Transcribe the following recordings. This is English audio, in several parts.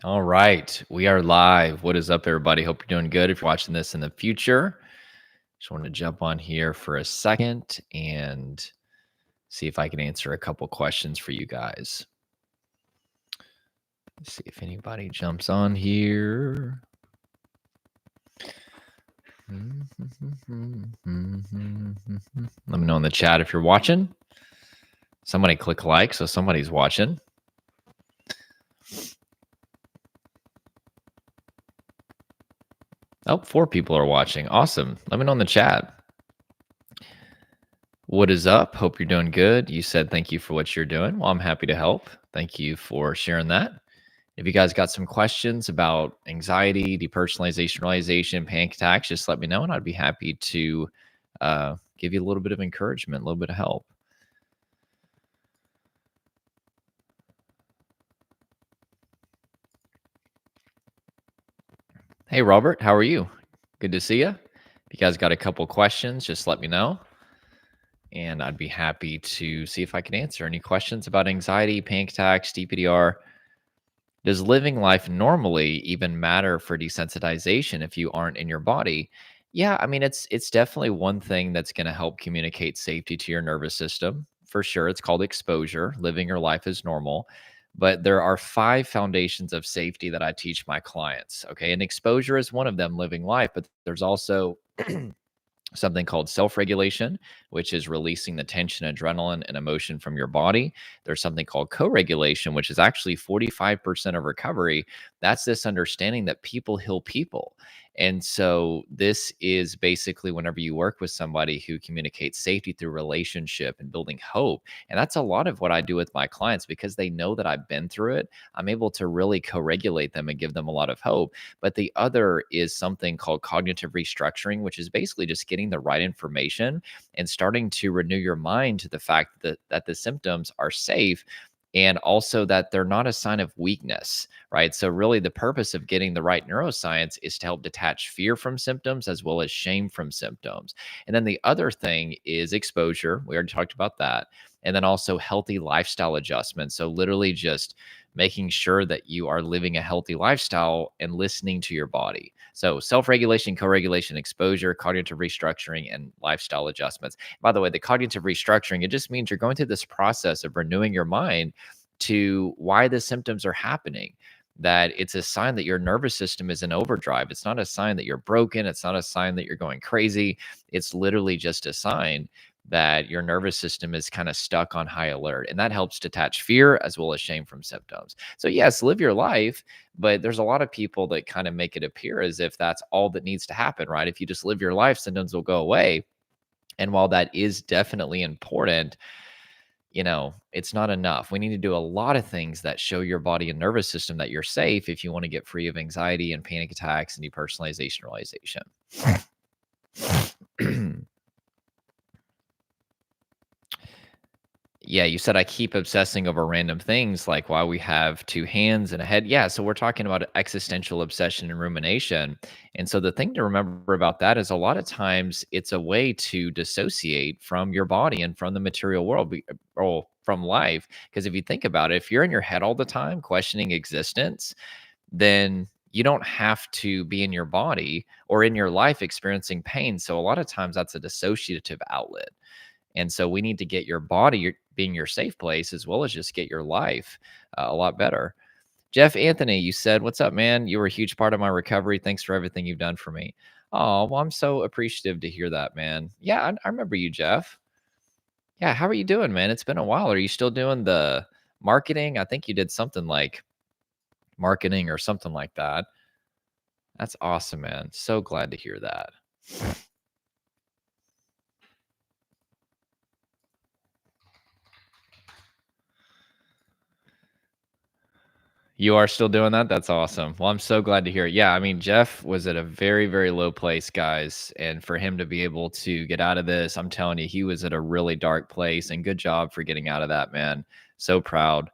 All right, we are live. What is up, everybody? Hope you're doing good. If you're watching this in the future, just want to jump on here for a second and see if I can answer a couple questions for you guys. Let's see if anybody jumps on here. Let me know in the chat if you're watching. Somebody click like, so somebody's watching. Oh, 4 people are watching. Awesome. Let me know in the chat. What is up? Hope you're doing good. You said thank you for what you're doing. Well, I'm happy to help. Thank you for sharing that. If you guys got some questions about anxiety, depersonalization, realization, panic attacks, just let me know and I'd be happy to give you a little bit of encouragement, a little bit of help. Hey, Robert, how are you? Good to see you. If you guys got a couple questions, just let me know. And I'd be happy to see if I can answer any questions about anxiety, panic attacks, DPDR. Does living life normally even matter for desensitization if you aren't in your body? Yeah, I mean it's definitely one thing that's going to help communicate safety to your nervous system. For sure, it's called exposure, living your life as normal. But there are 5 foundations of safety that I teach my clients, okay? And exposure is one of them, living life, but there's also something called self-regulation, which is releasing the tension, adrenaline, and emotion from your body. There's something called co-regulation, which is actually 45% of recovery. That's this understanding that people heal people. And so this is basically whenever you work with somebody who communicates safety through relationship and building hope. And that's a lot of what I do with my clients because they know that I've been through it. I'm able to really co-regulate them and give them a lot of hope. But the other is something called cognitive restructuring, which is basically just getting the right information and starting to renew your mind to the fact that the symptoms are safe and also that they're not a sign of weakness, right? So, really, the purpose of getting the right neuroscience is to help detach fear from symptoms as well as shame from symptoms. And then the other thing is exposure. We already talked about that. And then also healthy lifestyle adjustments. So, literally, just making sure that you are living a healthy lifestyle and listening to your body. So, self regulation, co regulation, exposure, cognitive restructuring, and lifestyle adjustments. By the way, the cognitive restructuring, it just means you're going through this process of renewing your mind to why the symptoms are happening. That it's a sign that your nervous system is in overdrive. It's not a sign that you're broken. It's not a sign that you're going crazy. It's literally just a sign that your nervous system is kind of stuck on high alert. And that helps detach fear as well as shame from symptoms. So, yes, live your life, but there's a lot of people that kind of make it appear as if that's all that needs to happen, right? If you just live your life, symptoms will go away. And while that is definitely important, it's not enough. We need to do a lot of things that show your body and nervous system that you're safe if you want to get free of anxiety and panic attacks and depersonalization realization. Yeah, you said I keep obsessing over random things like why we have 2 hands and a head. Yeah, so we're talking about existential obsession and rumination. And so the thing to remember about that is a lot of times it's a way to dissociate from your body and from the material world or from life. Because if you think about it, if you're in your head all the time questioning existence, then you don't have to be in your body or in your life experiencing pain. So a lot of times that's a dissociative outlet. And so we need to get your body being your safe place as well as just get your life a lot better. Jeff Anthony, you said, "What's up, man? You were a huge part of my recovery. Thanks for everything you've done for me." Oh, well, I'm so appreciative to hear that, man. Yeah, I remember you, Jeff. Yeah, how are you doing, man? It's been a while. Are you still doing the marketing? I think you did something like marketing or something like that. That's awesome, man. So glad to hear that. You are still doing that? That's awesome. Well, I'm so glad to hear it. Yeah, I mean, Jeff was at a very, very low place, guys. And for him to be able to get out of this, I'm telling you, he was at a really dark place. And good job for getting out of that, man. So proud.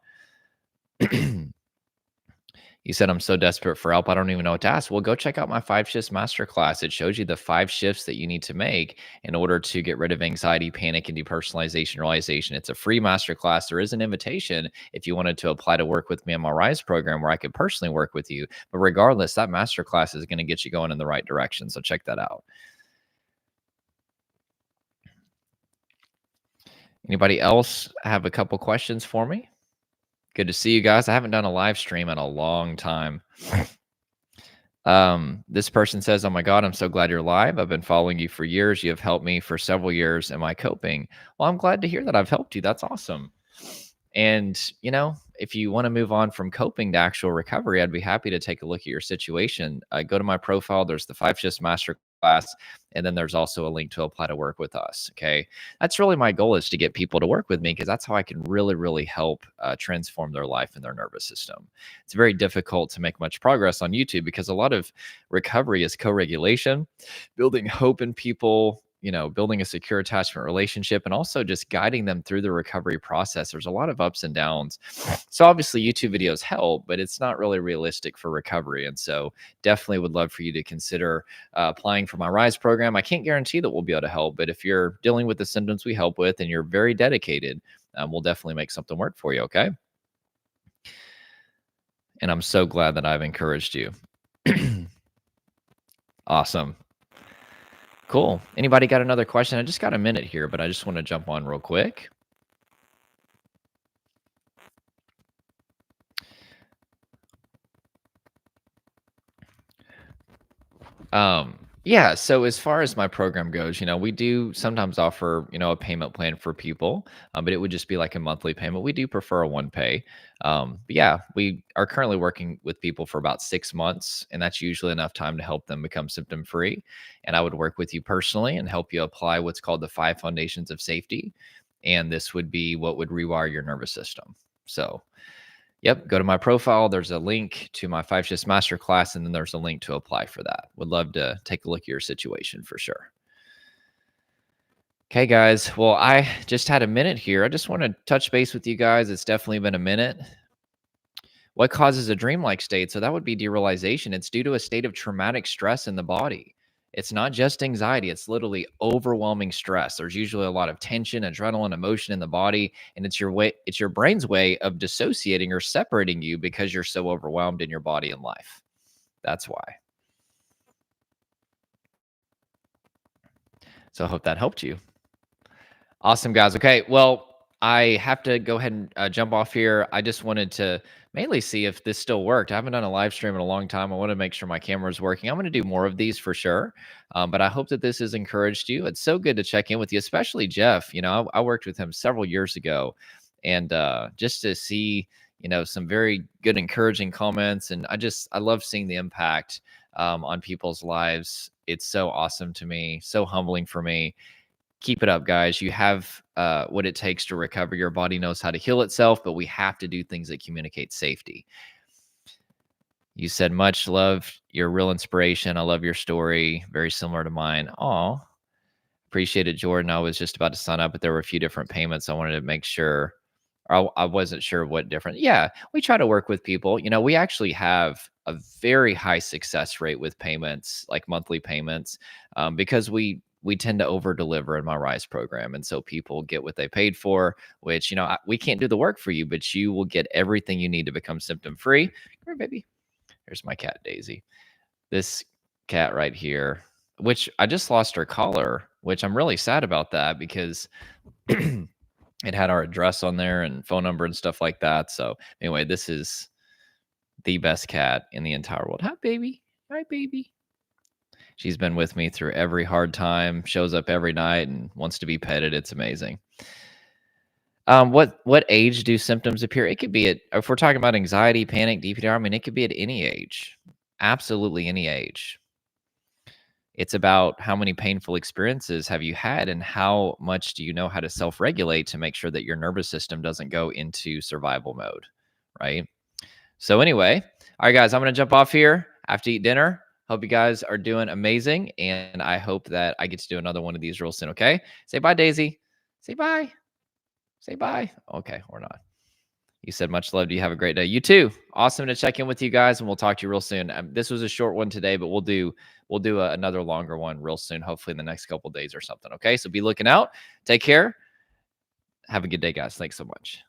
You said, I'm so desperate for help. I don't even know what to ask. Well, go check out my 5 shifts masterclass. It shows you the 5 shifts that you need to make in order to get rid of anxiety, panic, and depersonalization realization. It's a free masterclass. There is an invitation if you wanted to apply to work with me on my Rise program where I could personally work with you. But regardless, that masterclass is going to get you going in the right direction. So check that out. Anybody else have a couple questions for me? Good to see you guys. I haven't done a live stream in a long time. This person says, "Oh my God, I'm so glad you're live. I've been following you for years. You have helped me for several years. Am I coping?" Well, I'm glad to hear that I've helped you. That's awesome. And, if you want to move on from coping to actual recovery, I'd be happy to take a look at your situation. Go to my profile. There's the 5 Shifts Master Class, and then there's also a link to apply to work with us. Okay. That's really my goal, is to get people to work with me, because that's how I can really, really help transform their life and their nervous system. It's very difficult to make much progress on YouTube because a lot of recovery is co-regulation, building hope in people, building a secure attachment relationship, and also just guiding them through the recovery process. There's a lot of ups and downs. So obviously YouTube videos help, but it's not really realistic for recovery. And so definitely would love for you to consider applying for my Rise program. I can't guarantee that we'll be able to help, but if you're dealing with the symptoms we help with and you're very dedicated, we'll definitely make something work for you. Okay. And I'm so glad that I've encouraged you. Awesome. Cool. Anybody got another question? I just got a minute here, but I just want to jump on real quick. Yeah, so as far as my program goes, we do sometimes offer, a payment plan for people, but it would just be like a monthly payment. We do prefer a one pay. But yeah, we are currently working with people for about 6 months, and that's usually enough time to help them become symptom free. And I would work with you personally and help you apply what's called the 5 foundations of safety. And this would be what would rewire your nervous system. So, yep, go to my profile. There's a link to my 5 Shifts Masterclass, and then there's a link to apply for that. Would love to take a look at your situation for sure. Okay, guys. Well, I just had a minute here. I just want to touch base with you guys. It's definitely been a minute. What causes a dreamlike state? So that would be derealization. It's due to a state of traumatic stress in the body. It's not just anxiety, it's literally overwhelming stress. There's usually a lot of tension, adrenaline, emotion in the body, and it's your brain's way of dissociating or separating you because you're so overwhelmed in your body and life. That's why. So I hope that helped you. Awesome, guys. Okay, well, I have to go ahead and jump off here. I just wanted to mainly see if this still worked. I haven't done a live stream in a long time. I want to make sure my camera is working. I'm going to do more of these for sure. But I hope that this has encouraged you. It's so good to check in with you, especially Jeff. I worked with him several years ago, and just to see, some very good, encouraging comments. And I love seeing the impact on people's lives. It's so awesome to me, so humbling for me. Keep it up, guys. You have what it takes to recover. Your body knows how to heal itself, but we have to do things that communicate safety. You said, much love. You're a real inspiration. I love your story. Very similar to mine. Aw, appreciate it, Jordan. I was just about to sign up, but there were a few different payments. I wanted to make sure. I wasn't sure what different. Yeah, we try to work with people. We actually have a very high success rate with payments, like monthly payments, because we tend to over deliver in my Rise program. And so people get what they paid for, which, we can't do the work for you, but you will get everything you need to become symptom free. Come here, baby. Here's my cat, Daisy. This cat right here, which I just lost her collar, which I'm really sad about that because it had our address on there and phone number and stuff like that. So anyway, this is the best cat in the entire world. Hi, baby. Hi, baby. She's been with me through every hard time, shows up every night and wants to be petted. It's amazing. What age do symptoms appear? It could be if we're talking about anxiety, panic, DPDR, I mean, it could be at any age. Absolutely any age. It's about how many painful experiences have you had and how much do you know how to self-regulate to make sure that your nervous system doesn't go into survival mode, right? So anyway, all right, guys, I'm going to jump off here. I have to eat dinner. Hope you guys are doing amazing, and I hope that I get to do another one of these real soon, okay? Say bye, Daisy. Say bye. Say bye. Okay, or not. He said, much love to you. Have a great day. You too. Awesome to check in with you guys, and we'll talk to you real soon. This was a short one today, but we'll do another longer one real soon, hopefully in the next couple days or something. Okay, so be looking out. Take care. Have a good day, guys. Thanks so much.